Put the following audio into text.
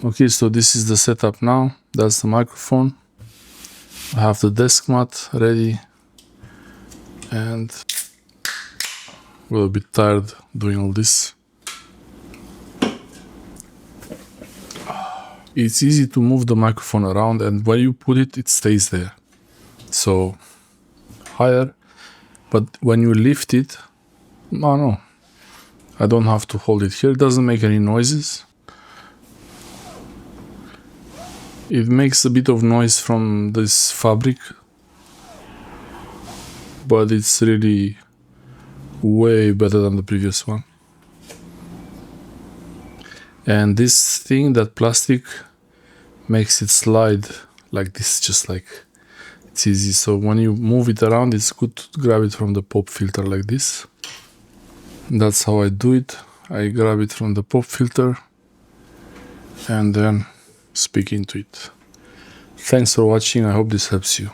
Okay, so this is the setup now. That's the microphone. I have the desk mat ready, and I'm a little bit tired doing all this. It's easy to move the microphone around, and when you put it, it stays there. So higher, but when you lift it, oh no, I don't have to hold it here. It doesn't make any noises. It makes a bit of noise from this fabric, but it's really way better than the previous one. And this thing, that plastic, makes it slide like this, just like it's easy. So when you move it around, it's good to grab it from the pop filter like this. That's how I do it. I grab it from the pop filter and then speak into it. Thanks for watching. I hope this helps you.